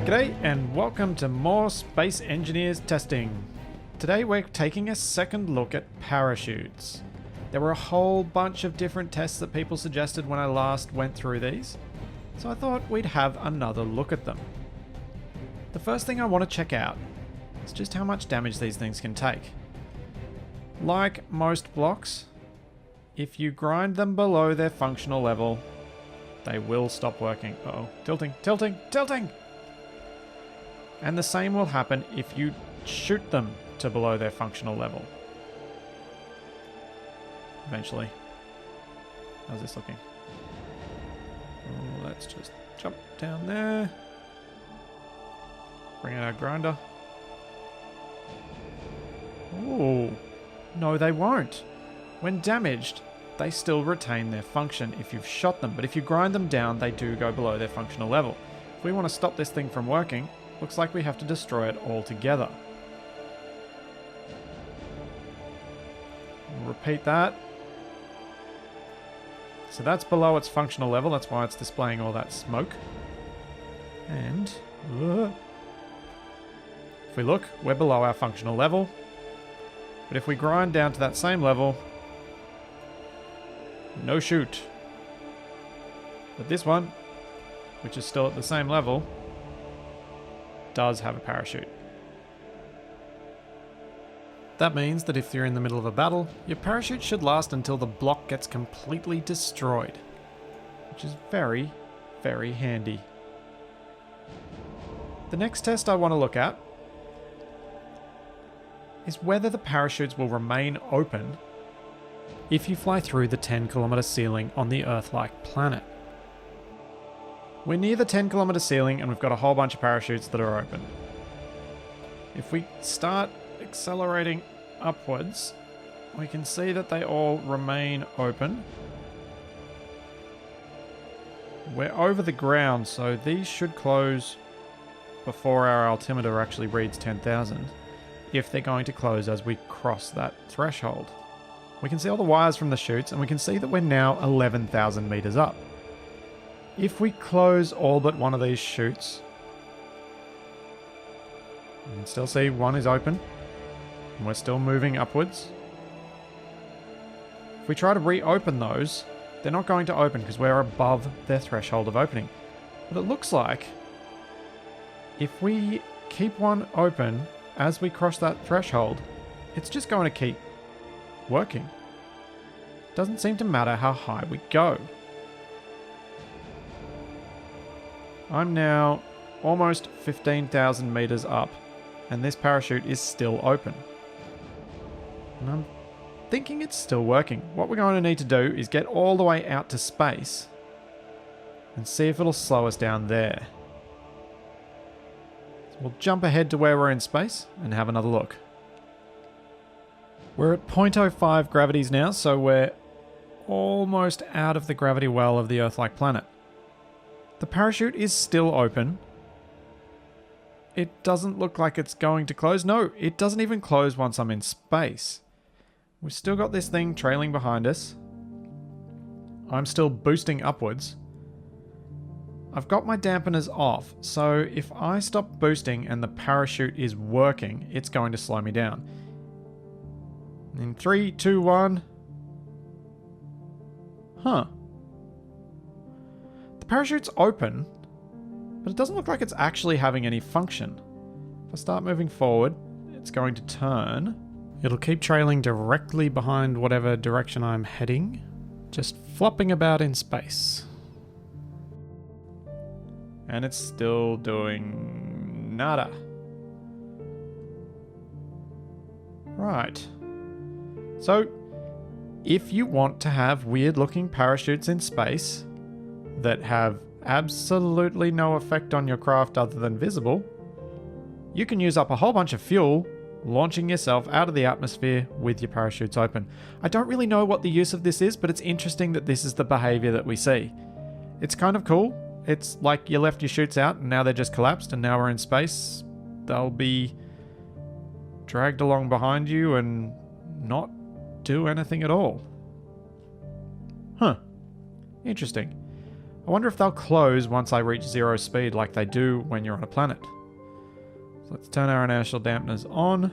G'day and welcome to more Space Engineers testing. Today we're taking a second look at parachutes. There were a whole bunch of different tests that people suggested when I last went through these, so I thought we'd have another look at them. The first thing I want to check out is just how much damage these things can take. Like most blocks, if you grind them below their functional level, they will stop working. Uh-oh, tilting, tilting, tilting! And the same will happen if you shoot them to below their functional level. Eventually. How's this looking? Oh, let's just jump down there. Bring in our grinder. Oh, no they won't. When damaged, they still retain their function if you've shot them, but if you grind them down, they do go below their functional level. If we want to stop this thing from working, looks like we have to destroy it altogether. We'll repeat that. So that's below its functional level, that's why it's displaying all that smoke. And if we look, we're below our functional level. But if we grind down to that same level, no shoot. But this one, which is still at the same level, does have a parachute. That means that if you're in the middle of a battle, your parachute should last until the block gets completely destroyed, which is very, very handy. The next test I want to look at is whether the parachutes will remain open if you fly through the 10-kilometer ceiling on the Earth-like planet. We're near the 10-kilometer ceiling and we've got a whole bunch of parachutes that are open. If we start accelerating upwards, we can see that they all remain open. We're over the ground, so these should close before our altimeter actually reads 10,000, if they're going to close as we cross that threshold. We can see all the wires from the chutes, and we can see that we're now 11,000 meters up. If we close all but one of these chutes, you can still see one is open, and we're still moving upwards. If we try to reopen those, they're not going to open because we're above their threshold of opening. But it looks like if we keep one open as we cross that threshold, it's just going to keep working. Doesn't seem to matter how high we go. I'm now almost 15,000 meters up, and this parachute is still open. And I'm thinking it's still working. What we're going to need to do is get all the way out to space and see if it'll slow us down there. So we'll jump ahead to where we're in space and have another look. We're at 0.05 gravities now, so we're almost out of the gravity well of the Earth-like planet. The parachute is still open. It doesn't look like it's going to close. No, it doesn't even close once I'm in space. We've still got this thing trailing behind us. I'm still boosting upwards. I've got my dampeners off, so if I stop boosting and the parachute is working, it's going to slow me down. In 3, 2, 1. Huh. The parachute's open, but it doesn't look like it's actually having any function. If I start moving forward, it's going to turn. It'll keep trailing directly behind whatever direction I'm heading, just flopping about in space. And it's still doing nada. Right. So, if you want to have weird-looking parachutes in space that have absolutely no effect on your craft other than visible, you can use up a whole bunch of fuel launching yourself out of the atmosphere with your parachutes open. I don't really know what the use of this is, but it's interesting that this is the behavior that we see. It's kind of cool. It's like you left your chutes out and now they're just collapsed and now we're in space. They'll be dragged along behind you and not do anything at all. Huh. Interesting. I wonder if they'll close once I reach 0 speed like they do when you're on a planet. So let's turn our inertial dampeners on.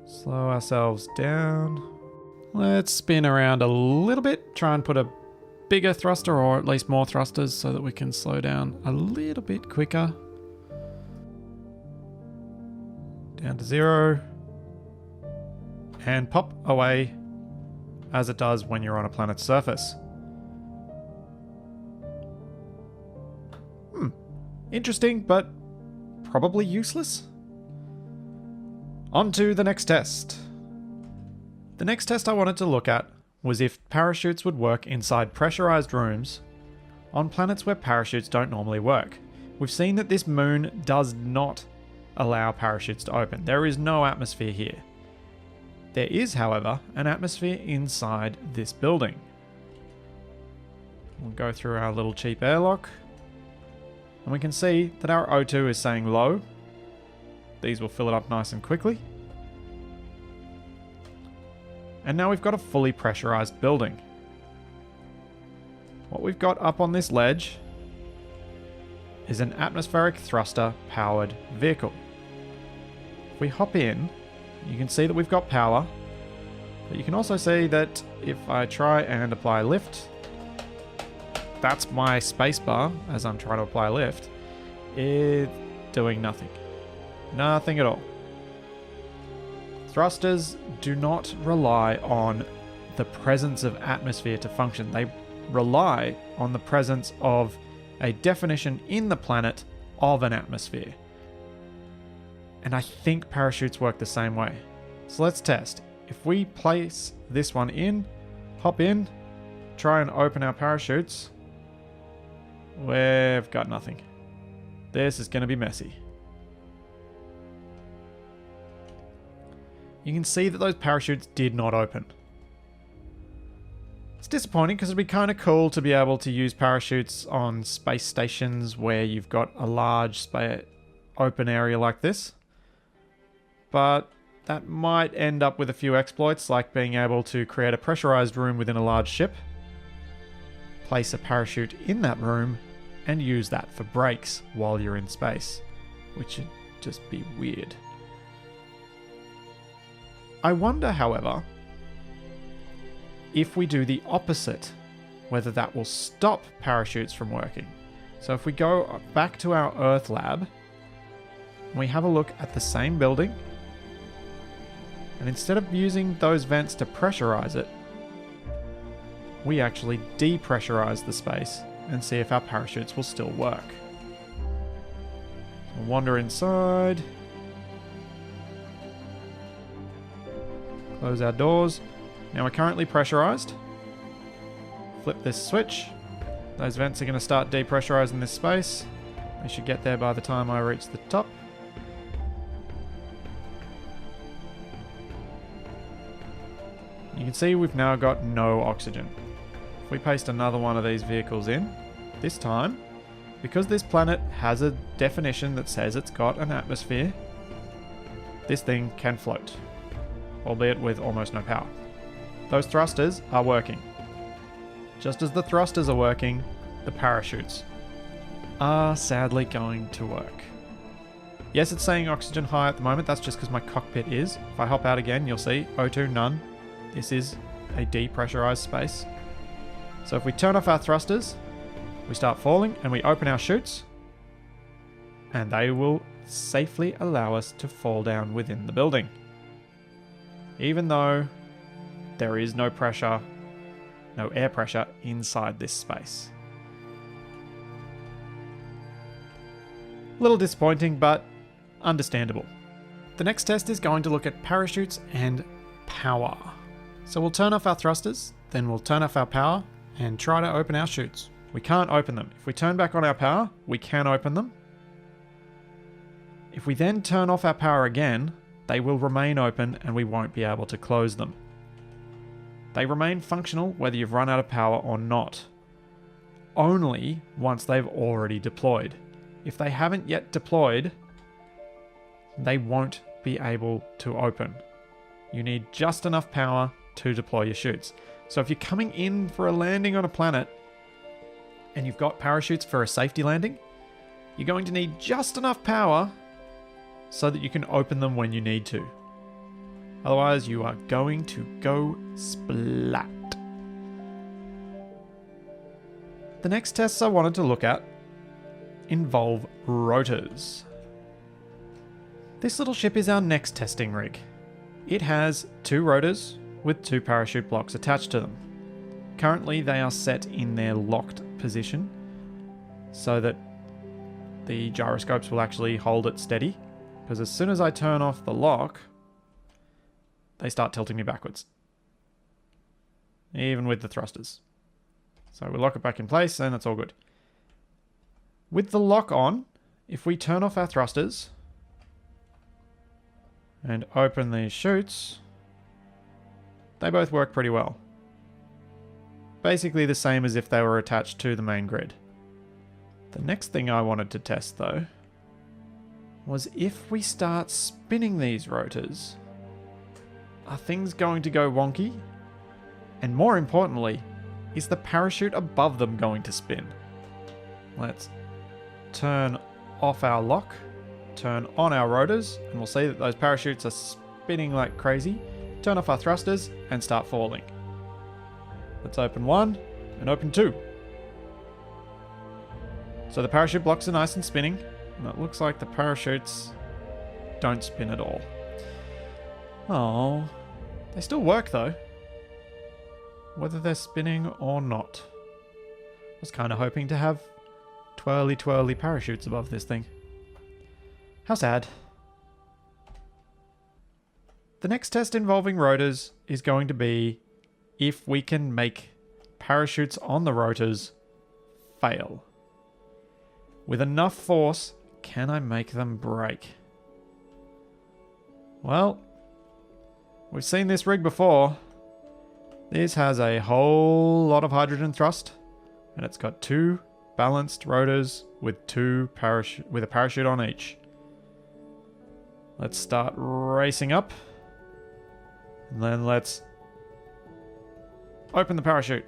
Slow ourselves down. Let's spin around a little bit, try and put a bigger thruster or at least more thrusters so that we can slow down a little bit quicker. Down to 0. And pop away as it does when you're on a planet's surface. Interesting, but probably useless. On to the next test. The next test I wanted to look at was if parachutes would work inside pressurized rooms on planets where parachutes don't normally work. We've seen that this moon does not allow parachutes to open. There is no atmosphere here. There is, however, an atmosphere inside this building. We'll go through our little cheap airlock. And we can see that our O2 is saying low. These will fill it up nice and quickly. And now we've got a fully pressurized building. What we've got up on this ledge is an atmospheric thruster powered vehicle. If we hop in, you can see that we've got power, but you can also see that if I try and apply lift, that's my spacebar as I'm trying to apply lift, it's doing nothing. Nothing at all. Thrusters do not rely on the presence of atmosphere to function. They rely on the presence of a definition in the planet of an atmosphere. And I think parachutes work the same way. So let's test. If we place this one in, hop in, try and open our parachutes, we've got nothing. This is going to be messy. You can see that those parachutes did not open. It's disappointing because it'd be kind of cool to be able to use parachutes on space stations where you've got a large open area like this. But that might end up with a few exploits, like being able to create a pressurized room within a large ship, place a parachute in that room, and use that for brakes while you're in space, which would just be weird. I wonder, however, if we do the opposite, whether that will stop parachutes from working. So if we go back to our Earth lab, and we have a look at the same building, and instead of using those vents to pressurize it, we actually depressurize the space and see if our parachutes will still work. So we'll wander inside. Close our doors. Now we're currently pressurized. Flip this switch. Those vents are going to start depressurizing this space. They should get there by the time I reach the top. You can see we've now got no oxygen. If we paste another one of these vehicles in, this time, because this planet has a definition that says it's got an atmosphere, this thing can float, albeit with almost no power. Those thrusters are working. Just as the thrusters are working, the parachutes are sadly going to work. Yes, it's saying oxygen high at the moment. That's just because my cockpit is. If I hop out again, you'll see O2 none. This is a depressurized space. So if we turn off our thrusters, we start falling and we open our chutes, and they will safely allow us to fall down within the building. Even though there is no pressure, no air pressure inside this space. A little disappointing, but understandable. The next test is going to look at parachutes and power. So we'll turn off our thrusters, then we'll turn off our power and try to open our chutes. We can't open them. If we turn back on our power, we can open them. If we then turn off our power again, they will remain open and we won't be able to close them. They remain functional whether you've run out of power or not, only once they've already deployed. If they haven't yet deployed, they won't be able to open. You need just enough power to deploy your chutes. So if you're coming in for a landing on a planet and you've got parachutes for a safety landing, you're going to need just enough power so that you can open them when you need to. Otherwise, you are going to go splat. The next tests I wanted to look at involve rotors. This little ship is our next testing rig. It has 2 rotors with 2 parachute blocks attached to them. Currently, they are set in their locked position so that the gyroscopes will actually hold it steady, because as soon as I turn off the lock, they start tilting me backwards, even with the thrusters. So we lock it back in place and it's all good. With the lock on, if we turn off our thrusters and open these chutes, they both work pretty well. Basically the same as if they were attached to the main grid. The next thing I wanted to test though was if we start spinning these rotors, are things going to go wonky? And more importantly, is the parachute above them going to spin? Let's turn off our lock, turn on our rotors, and we'll see that those parachutes are spinning like crazy. Turn off our thrusters and start falling. Let's open 1 and open 2. So the parachute blocks are nice and spinning, and it looks like the parachutes don't spin at all. Oh, they still work though, whether they're spinning or not. I was kind of hoping to have twirly parachutes above this thing. How sad. The next test involving rotors is going to be if we can make parachutes on the rotors fail. With enough force, can I make them break? Well, we've seen this rig before. This has a whole lot of hydrogen thrust, and it's got 2 balanced rotors with a parachute on each. Let's start racing up, and then let's open the parachute.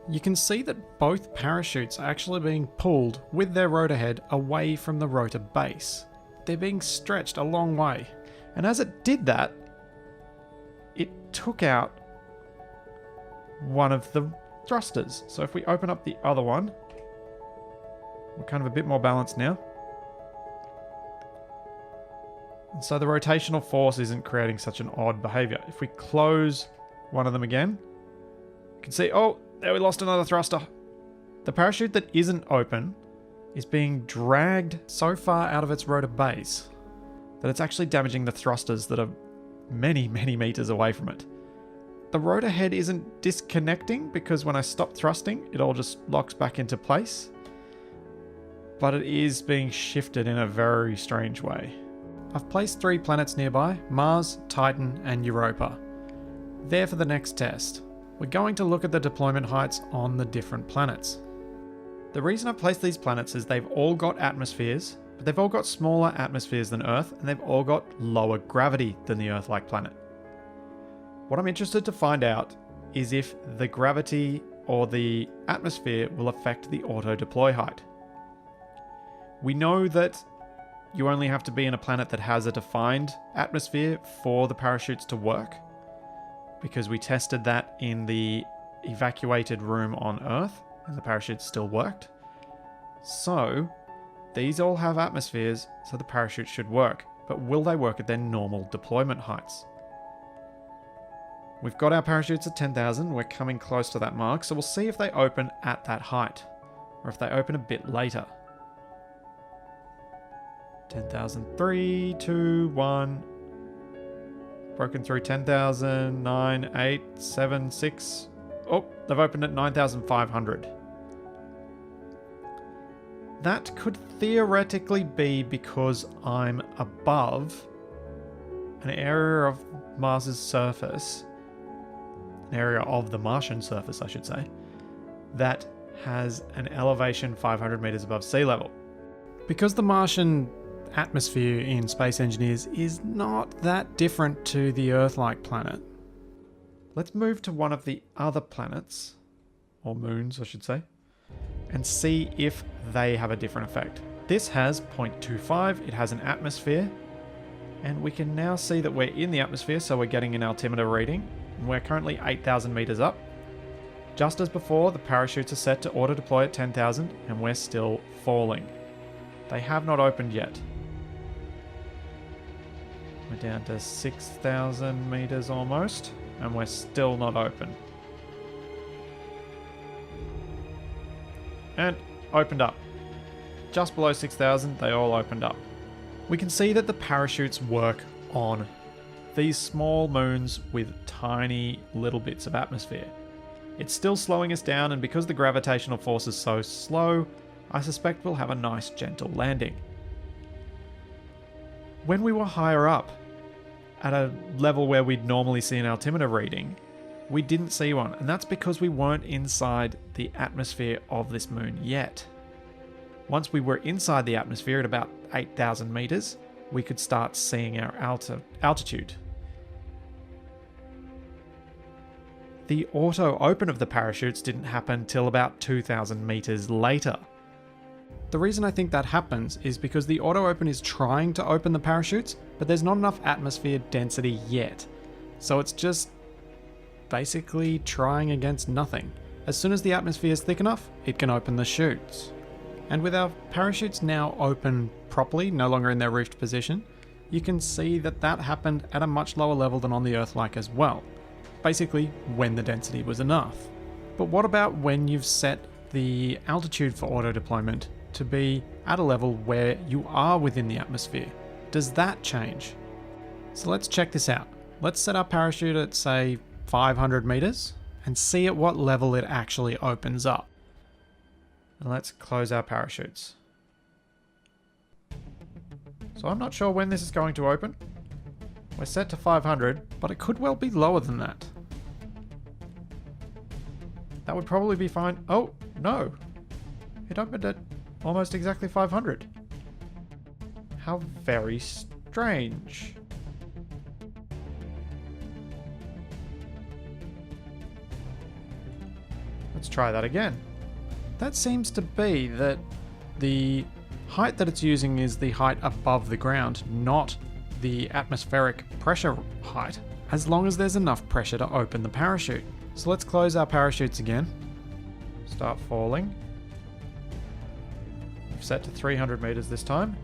You can see that both parachutes are actually being pulled with their rotor head away from the rotor base. They're being stretched a long way. And as it did that, it took out one of the thrusters. So if we open up the other one, we're kind of a bit more balanced now. And so the rotational force isn't creating such an odd behavior. If we close one of them again, you can see, oh, there we lost another thruster. The parachute that isn't open is being dragged so far out of its rotor base that it's actually damaging the thrusters that are many meters away from it. The rotor head isn't disconnecting because when I stop thrusting, it all just locks back into place. But it is being shifted in a very strange way. I've placed 3 planets nearby: Mars, Titan, and Europa. There for the next test. We're going to look at the deployment heights on the different planets. The reason I've placed these planets is they've all got atmospheres, but they've all got smaller atmospheres than Earth, and they've all got lower gravity than the Earth-like planet. What I'm interested to find out is if the gravity or the atmosphere will affect the auto-deploy height. We know that you only have to be in a planet that has a defined atmosphere for the parachutes to work, because we tested that in the evacuated room on Earth, and the parachutes still worked. So, these all have atmospheres, so the parachute should work. But will they work at their normal deployment heights? We've got our parachutes at 10,000, we're coming close to that mark, so we'll see if they open at that height, or if they open a bit later. 10,000, 3, 2, 1... Broken through 10,000, 9, 8, 7, 6. Oh, they've opened at 9,500. That could theoretically be because I'm above an area of Mars's surface, an area of the Martian surface, I should say, that has an elevation 500 meters above sea level. Because the Martian atmosphere in Space Engineers is not that different to the Earth-like planet. Let's move to one of the other planets, or moons I should say, and see if they have a different effect. This has 0.25, it has an atmosphere, and we can now see that we're in the atmosphere, so we're getting an altimeter reading, and we're currently 8,000 meters up. Just as before, the parachutes are set to auto-deploy at 10,000, and we're still falling. They have not opened yet. We're down to 6,000 meters almost, and we're still not open. And opened up. Just below 6,000, they all opened up. We can see that the parachutes work on these small moons with tiny little bits of atmosphere. It's still slowing us down, and because the gravitational force is so slow, I suspect we'll have a nice gentle landing. When we were higher up, at a level where we'd normally see an altimeter reading, we didn't see one, and that's because we weren't inside the atmosphere of this moon yet. Once we were inside the atmosphere at about 8,000 meters, we could start seeing our altitude. The auto open of the parachutes didn't happen till about 2,000 meters later. The reason I think that happens is because the auto open is trying to open the parachutes, but there's not enough atmosphere density yet. So it's just basically trying against nothing. As soon as the atmosphere is thick enough, it can open the chutes. And with our parachutes now open properly, no longer in their roofed position, you can see that that happened at a much lower level than on the Earth-like as well. Basically, when the density was enough. But what about when you've set the altitude for auto deployment to be at a level where you are within the atmosphere? Does that change? So let's check this out. Let's set our parachute at, say, 500 meters and see at what level it actually opens up. And let's close our parachutes. So I'm not sure when this is going to open. We're set to 500, but it could well be lower than that. That would probably be fine. Oh, no. It opened at almost exactly 500. How very strange. Let's try that again. That seems to be that the height that it's using is the height above the ground, not the atmospheric pressure height, as long as there's enough pressure to open the parachute. So let's close our parachutes again. Start falling. We've set to 300 meters this time.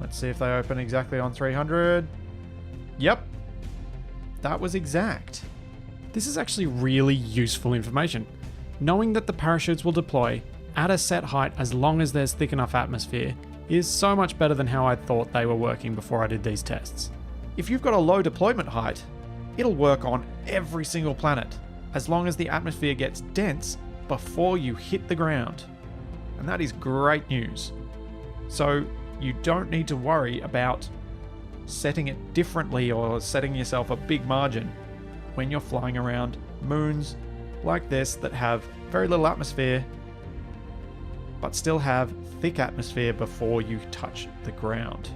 Let's see if they open exactly on 300. Yep. That was exact. This is actually really useful information. Knowing that the parachutes will deploy at a set height as long as there's thick enough atmosphere is so much better than how I thought they were working before I did these tests. If you've got a low deployment height, it'll work on every single planet, as long as the atmosphere gets dense before you hit the ground. And that is great news. So you don't need to worry about setting it differently or setting yourself a big margin when you're flying around moons like this that have very little atmosphere but still have thick atmosphere before you touch the ground.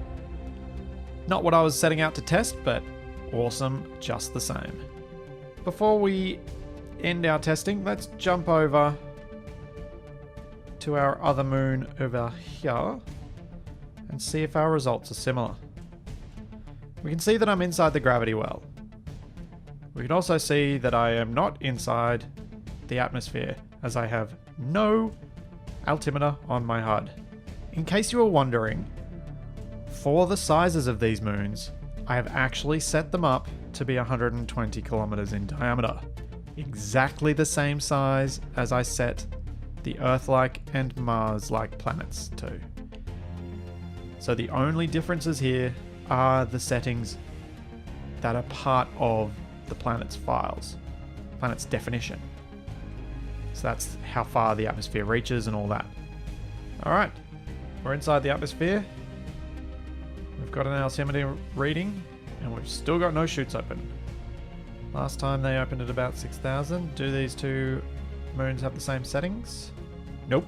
Not what I was setting out to test, but awesome just the same. Before we end our testing, let's jump over to our other moon over here and see if our results are similar. We can see that I'm inside the gravity well. We can also see that I am not inside the atmosphere, as I have no altimeter on my HUD. In case you were wondering, for the sizes of these moons, I have actually set them up to be 120 kilometers in diameter. Exactly the same size as I set the Earth-like and Mars-like planets to. So the only differences here are the settings that are part of the planet's files, planet's definition. So that's how far the atmosphere reaches and all that. Alright, we're inside the atmosphere. We've got an altimeter reading and we've still got no chutes open. Last time they opened at about 6,000. Do these two moons have the same settings? Nope.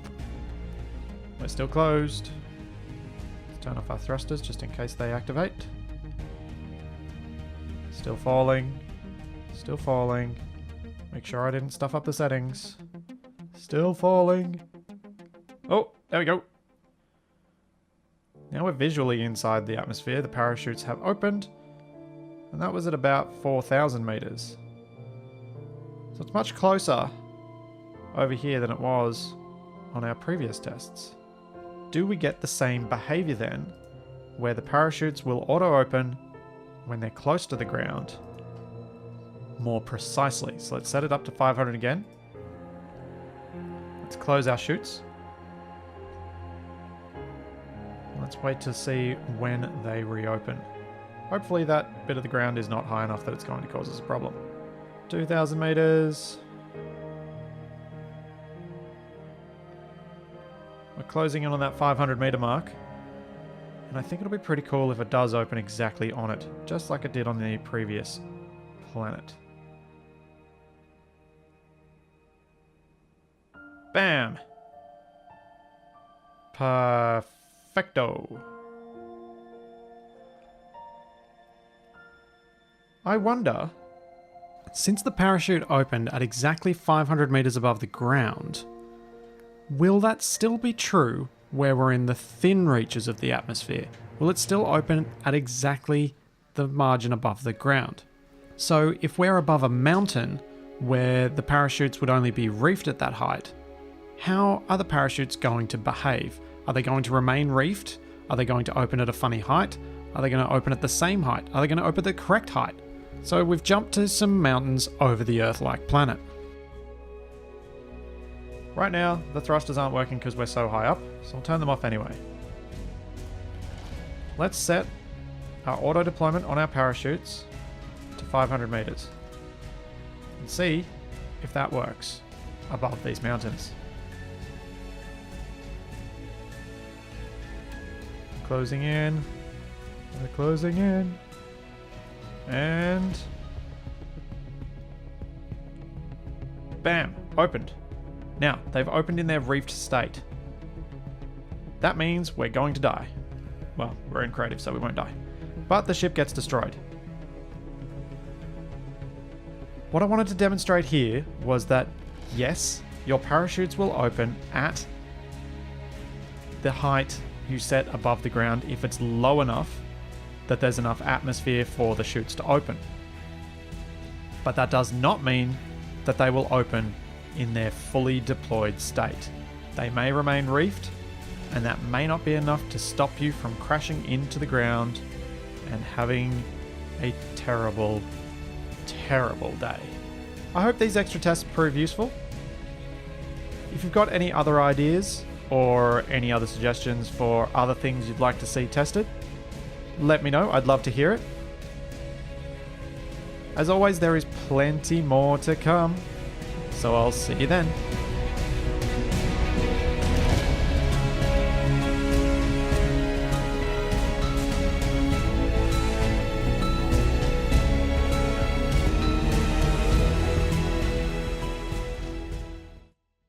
We're still closed. Let's turn off our thrusters just in case they activate. Still falling. Still falling. Make sure I didn't stuff up the settings. Still falling. Oh, there we go. Now we're visually inside the atmosphere. The parachutes have opened. And that was at about 4,000 meters. So it's much closer over here than it was on our previous tests. Do we get the same behavior then, where the parachutes will auto-open when they're close to the ground more precisely? So let's set it up to 500 again. Let's close our chutes. Let's wait to see when they reopen. Hopefully that bit of the ground is not high enough that it's going to cause us a problem. 2,000 meters. We're closing in on that 500 meter mark. And I think it'll be pretty cool if it does open exactly on it, just like it did on the previous planet. Bam! Perfecto. I wonder, since the parachute opened at exactly 500 meters above the ground, will that still be true where we're in the thin reaches of the atmosphere? Will it still open at exactly the margin above the ground? So if we're above a mountain where the parachutes would only be reefed at that height, how are the parachutes going to behave? Are they going to remain reefed? Are they going to open at a funny height? Are they going to open at the same height? Are they going to open at the correct height? So we've jumped to some mountains over the Earth-like planet. Right now, the thrusters aren't working because we're so high up, so I'll turn them off anyway. Let's set our auto deployment on our parachutes to 500 meters and see if that works above these mountains. Closing in. We're closing in. And bam, opened. Now, they've opened in their reefed state. That means we're going to die. Well, we're in creative, so we won't die. But the ship gets destroyed. What I wanted to demonstrate here was that, yes, your parachutes will open at the height you set above the ground if it's low enough that there's enough atmosphere for the chutes to open. But that does not mean that they will open in their fully deployed state. They may remain reefed, and that may not be enough to stop you from crashing into the ground and having a terrible, terrible day. I hope these extra tests prove useful. If you've got any other ideas or any other suggestions for other things you'd like to see tested, let me know. I'd love to hear it. As always, there is plenty more to come, so I'll see you then.